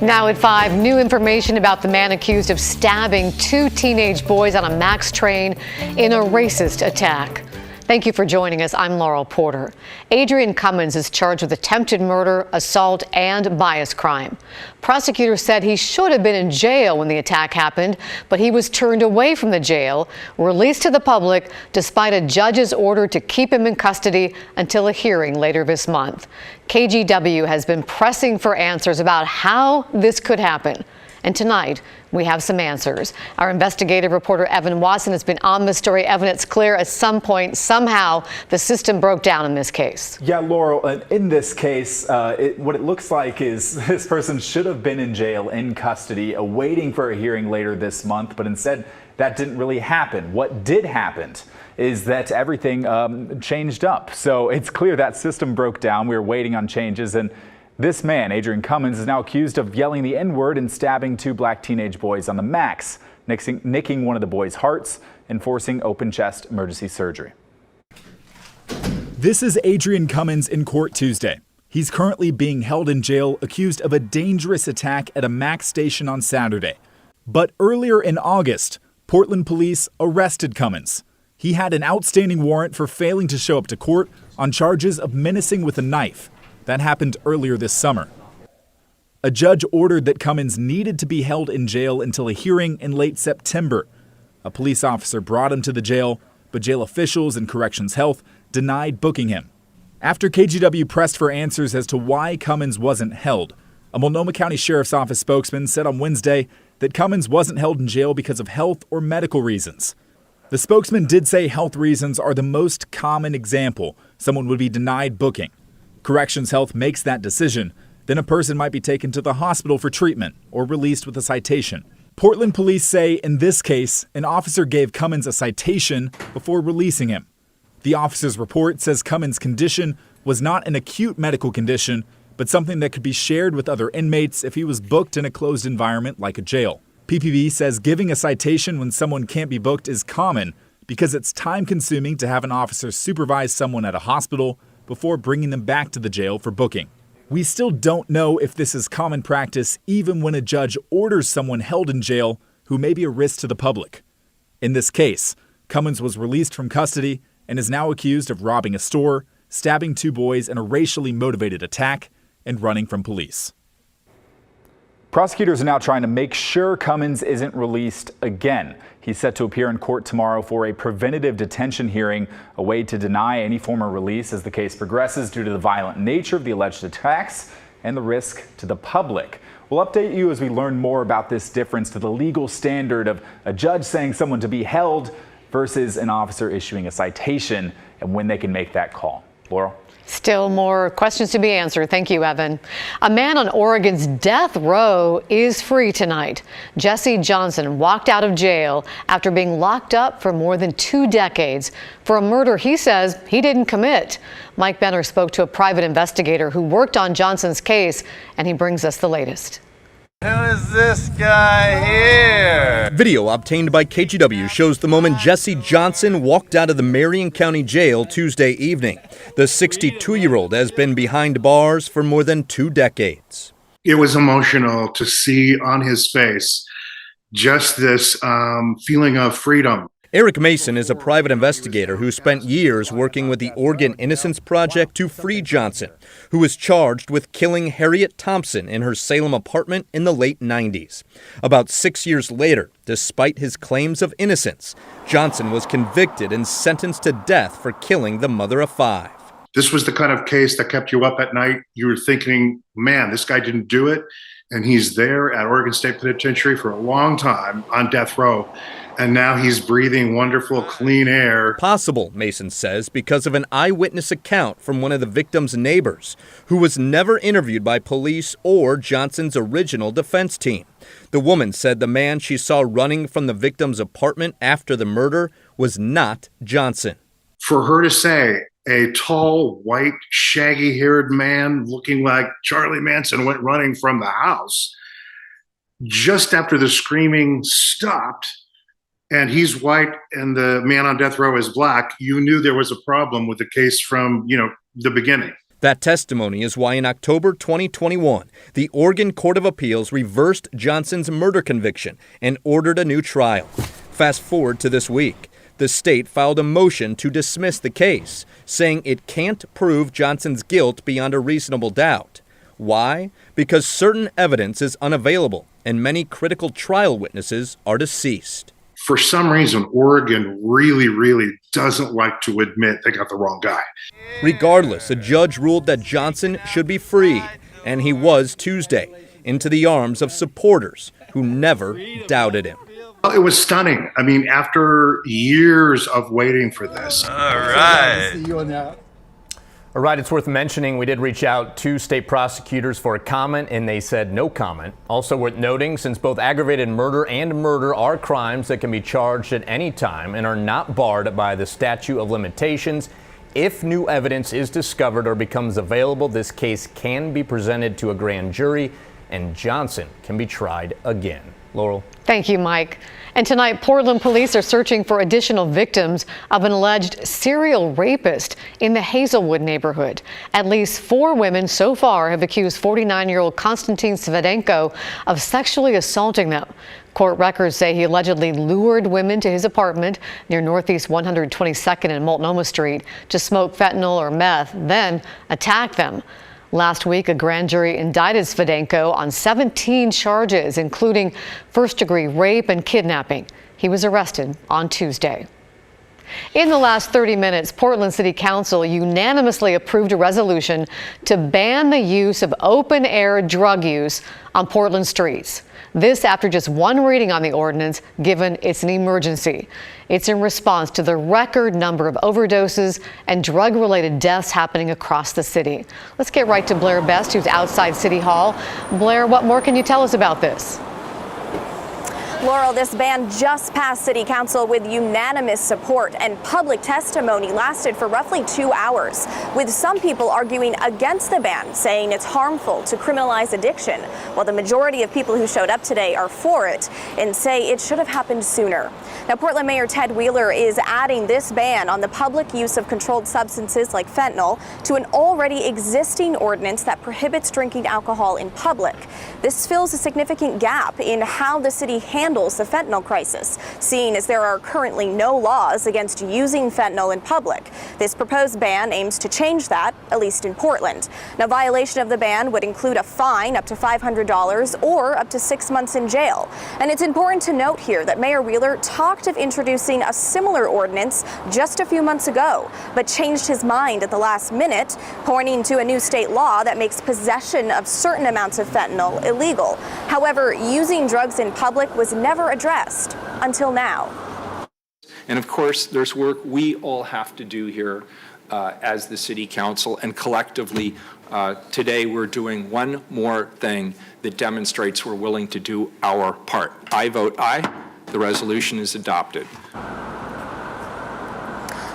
Now at 5, new information about the man accused of stabbing 2 teenage boys on a MAX train in a racist attack. Thank you for joining us. I'm Laurel Porter. Adrian Cummins is charged with attempted murder, assault, and bias crime. Prosecutors said he should have been in jail when the attack happened, but he was turned away from the jail, released to the public, despite a judge's order to keep him in custody until a hearing later this month. KGW has been pressing for answers about how this could happen. And tonight, we have some answers. Our investigative reporter, Evan Watson, has been on the story. Evan, it's clear at some point, somehow, the system broke down in this case. Yeah, Laurel, in this case, what it looks like is this person should have been in jail, in custody, awaiting for a hearing later this month, but instead, that didn't really happen. What did happen is that everything changed up. So it's clear that system broke down. We were waiting on changes, and this man, Adrian Cummins, is now accused of yelling the N-word and stabbing 2 black teenage boys on the MAX, nicking one of the boys' hearts and forcing open chest emergency surgery. This is Adrian Cummins in court Tuesday. He's currently being held in jail, accused of a dangerous attack at a MAX station on Saturday. But earlier in August, Portland police arrested Cummins. He had an outstanding warrant for failing to show up to court on charges of menacing with a knife. That happened earlier this summer. A judge ordered that Cummins needed to be held in jail until a hearing in late September. A police officer brought him to the jail, but jail officials and Corrections Health denied booking him. After KGW pressed for answers as to why Cummins wasn't held, a Multnomah County Sheriff's Office spokesman said on Wednesday that Cummins wasn't held in jail because of health or medical reasons. The spokesman did say health reasons are the most common example someone would be denied booking. Corrections Health makes that decision, then a person might be taken to the hospital for treatment or released with a citation. Portland police say in this case, an officer gave Cummins a citation before releasing him. The officer's report says Cummins' condition was not an acute medical condition, but something that could be shared with other inmates if he was booked in a closed environment like a jail. PPB says giving a citation when someone can't be booked is common because it's time-consuming to have an officer supervise someone at a hospital before bringing them back to the jail for booking. We still don't know if this is common practice even when a judge orders someone held in jail who may be a risk to the public. In this case, Cummins was released from custody and is now accused of robbing a store, stabbing 2 boys in a racially motivated attack, and running from police. Prosecutors are now trying to make sure Cummins isn't released again. He's set to appear in court tomorrow for a preventative detention hearing, a way to deny any former release as the case progresses due to the violent nature of the alleged attacks and the risk to the public. We'll update you as we learn more about this difference to the legal standard of a judge saying someone to be held versus an officer issuing a citation and when they can make that call. Laurel? Still more questions to be answered. Thank you, Evan. A man on Oregon's death row is free tonight. Jesse Johnson walked out of jail after being locked up for more than 2 decades for a murder he says he didn't commit. Mike Benner spoke to a private investigator who worked on Johnson's case, and he brings us the latest. Who is this guy here? Video obtained by KGW shows the moment Jesse Johnson walked out of the Marion County Jail Tuesday evening. The 62-year-old has been behind bars for more than 2 decades. It was emotional to see on his face just this feeling of freedom. Eric Mason is a private investigator who spent years working with the Oregon Innocence Project to free Johnson, who was charged with killing Harriet Thompson in her Salem apartment in the late 90s. About 6 years later, despite his claims of innocence, Johnson was convicted and sentenced to death for killing the mother of 5. This was the kind of case that kept you up at night. You were thinking, man, this guy didn't do it. And he's there at Oregon State Penitentiary for a long time on death row. And now he's breathing wonderful, clean air. Possible, Mason says, because of an eyewitness account from one of the victim's neighbors, who was never interviewed by police or Johnson's original defense team. The woman said the man she saw running from the victim's apartment after the murder was not Johnson. For her to say a tall, white, shaggy-haired man looking like Charlie Manson went running from the house just after the screaming stopped, and he's white and the man on death row is black, you knew there was a problem with the case from, the beginning. That testimony is why in October 2021, the Oregon Court of Appeals reversed Johnson's murder conviction and ordered a new trial. Fast forward to this week. The state filed a motion to dismiss the case, saying it can't prove Johnson's guilt beyond a reasonable doubt. Why? Because certain evidence is unavailable and many critical trial witnesses are deceased. For some reason, Oregon really doesn't like to admit they got the wrong guy. Regardless, a judge ruled that Johnson should be freed, and he was Tuesday, into the arms of supporters who never doubted him. It was stunning. I mean, after years of waiting for this. All right. All right, it's worth mentioning we did reach out to state prosecutors for a comment, and they said no comment. Also worth noting, since both aggravated murder and murder are crimes that can be charged at any time and are not barred by the statute of limitations, if new evidence is discovered or becomes available, this case can be presented to a grand jury, and Johnson can be tried again. Laurel. Thank you, Mike. And tonight, Portland police are searching for additional victims of an alleged serial rapist in the Hazelwood neighborhood. At least 4 women so far have accused 49-year-old Konstantin Svidenko of sexually assaulting them. Court records say he allegedly lured women to his apartment near Northeast 122nd and Multnomah Street to smoke fentanyl or meth, then attack them. Last week, a grand jury indicted Svidenko on 17 charges, including first-degree rape and kidnapping. He was arrested on Tuesday. In the last 30 minutes, Portland City Council unanimously approved a resolution to ban the use of open-air drug use on Portland streets. This after just one reading on the ordinance, given it's an emergency. It's in response to the record number of overdoses and drug-related deaths happening across the city. Let's get right to Blair Best, who's outside City Hall. Blair, what more can you tell us about this? Laurel, this ban just passed City Council with unanimous support, and public testimony lasted for roughly 2 hours, with some people arguing against the ban, saying it's harmful to criminalize addiction, while the majority of people who showed up today are for it and say it should have happened sooner. Now, Portland Mayor Ted Wheeler is adding this ban on the public use of controlled substances like fentanyl to an already existing ordinance that prohibits drinking alcohol in public. This fills a significant gap in how the city handles the fentanyl crisis, seeing as there are currently no laws against using fentanyl in public. This proposed ban aims to change that, at least in Portland. Now, violation of the ban would include a fine up to $500 or up to 6 months in jail. And it's important to note here that Mayor Wheeler talked of introducing a similar ordinance just a few months ago, but changed his mind at the last minute, pointing to a new state law that makes possession of certain amounts of fentanyl illegal. However, using drugs in public was never addressed until now. And of course, there's work we all have to do here as the City Council, and collectively today we're doing one more thing that demonstrates we're willing to do our part. I vote aye. The resolution is adopted.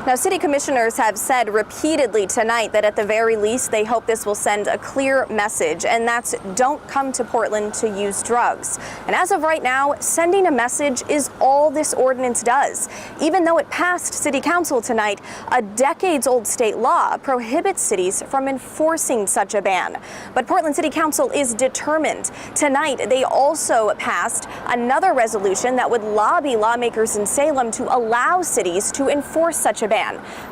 Now, city commissioners have said repeatedly tonight that at the very least they hope this will send a clear message, and that's don't come to Portland to use drugs. And as of right now, sending a message is all this ordinance does. Even though it passed City Council tonight, a decades-old state law prohibits cities from enforcing such a ban. But Portland City Council is determined. Tonight, they also passed another resolution that would lobby lawmakers in Salem to allow cities to enforce such a ban.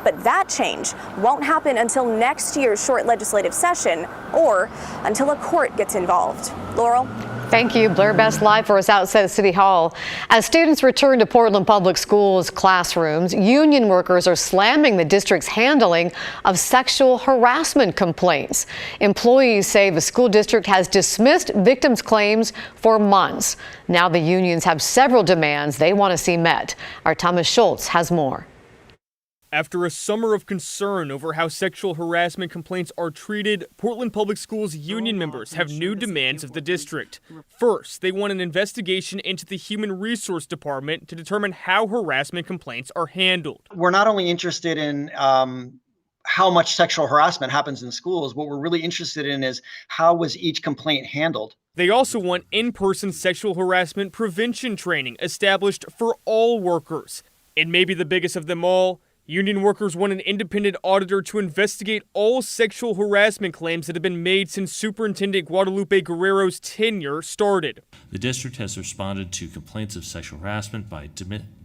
But that change won't happen until next year's short legislative session or until a court gets involved. Laurel? Thank you. Blair Best live for us outside City Hall. As students return to Portland Public Schools classrooms, union workers are slamming the district's handling of sexual harassment complaints. Employees say the school district has dismissed victims' claims for months. Now the unions have several demands they want to see met. Our Thomas Schultz has more. After a summer of concern over how sexual harassment complaints are treated, Portland Public Schools union members have new demands of the district. First, they want an investigation into the Human Resource Department to determine how harassment complaints are handled. We're not only interested in how much sexual harassment happens in schools, what we're really interested in is how was each complaint handled. They also want in-person sexual harassment prevention training established for all workers. And maybe the biggest of them all, Union workers want an independent auditor to investigate all sexual harassment claims that have been made since Superintendent Guadalupe Guerrero's tenure started. The district has responded to complaints of sexual harassment by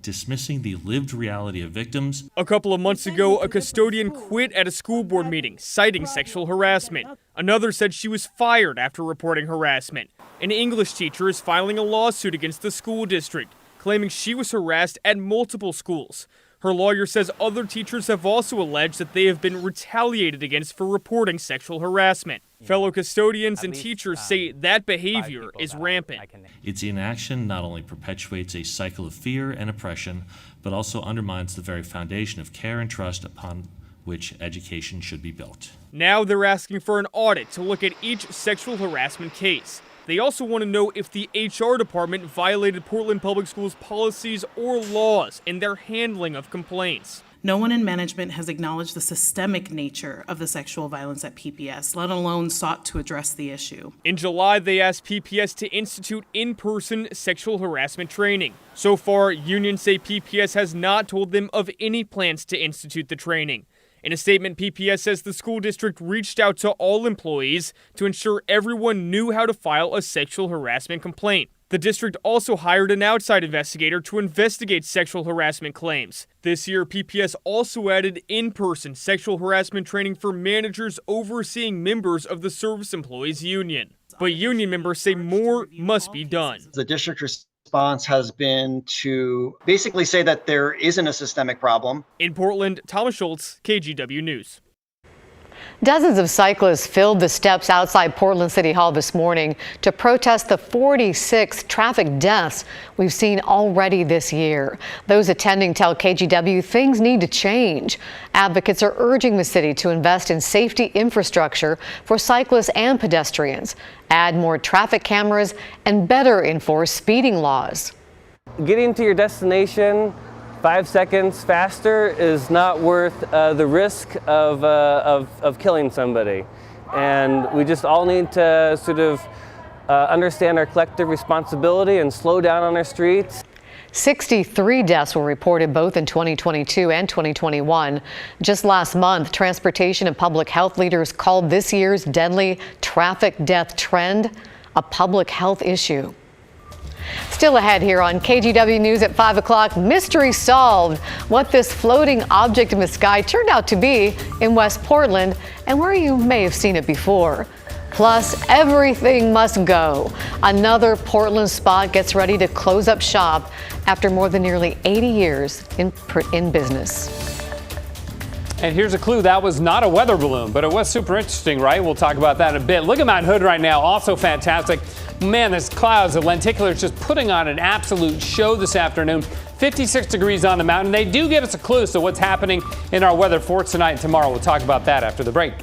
dismissing the lived reality of victims. A couple of months ago, a custodian quit at a school board meeting, citing sexual harassment. Another said she was fired after reporting harassment. An English teacher is filing a lawsuit against the school district, claiming she was harassed at multiple schools. Her lawyer says other teachers have also alleged that they have been retaliated against for reporting sexual harassment. Fellow custodians and teachers say that behavior is rampant. Its inaction not only perpetuates a cycle of fear and oppression, but also undermines the very foundation of care and trust upon which education should be built. Now they're asking for an audit to look at each sexual harassment case. They also want to know if the HR department violated Portland Public Schools policies or laws in their handling of complaints. No one in management has acknowledged the systemic nature of the sexual violence at PPS, let alone sought to address the issue. In July, they asked PPS to institute in-person sexual harassment training. So far, unions say PPS has not told them of any plans to institute the training. In a statement, PPS says the school district reached out to all employees to ensure everyone knew how to file a sexual harassment complaint. The district also hired an outside investigator to investigate sexual harassment claims. This year, PPS also added in-person sexual harassment training for managers overseeing members of the Service Employees Union. But union members say more must be done. The district response has been to basically say that there isn't a systemic problem. In Portland, Thomas Schultz, KGW News. Dozens of cyclists filled the steps outside Portland City Hall this morning to protest the 46 traffic deaths we've seen already this year. Those attending tell KGW things need to change. Advocates are urging the city to invest in safety infrastructure for cyclists and pedestrians, add more traffic cameras, and better enforce speeding laws. Getting to your destination 5 seconds faster is not worth the risk of killing somebody. And we just all need to sort of understand our collective responsibility and slow down on our streets. 63 deaths were reported both in 2022 and 2021. Just last month, transportation and public health leaders called this year's deadly traffic death trend a public health issue. Still ahead here on KGW News at 5 o'clock, mystery solved. What this floating object in the sky turned out to be in West Portland and where you may have seen it before. Plus, everything must go. Another Portland spot gets ready to close up shop after more than nearly 80 years in business. And here's a clue, that was not a weather balloon, but it was super interesting, right? We'll talk about that in a bit. Look at Mount Hood right now, also fantastic. Man, there's clouds of lenticulars just putting on an absolute show this afternoon. 56 degrees on the mountain. They do give us a clue to what's happening in our weather for tonight and tomorrow. We'll talk about that after the break.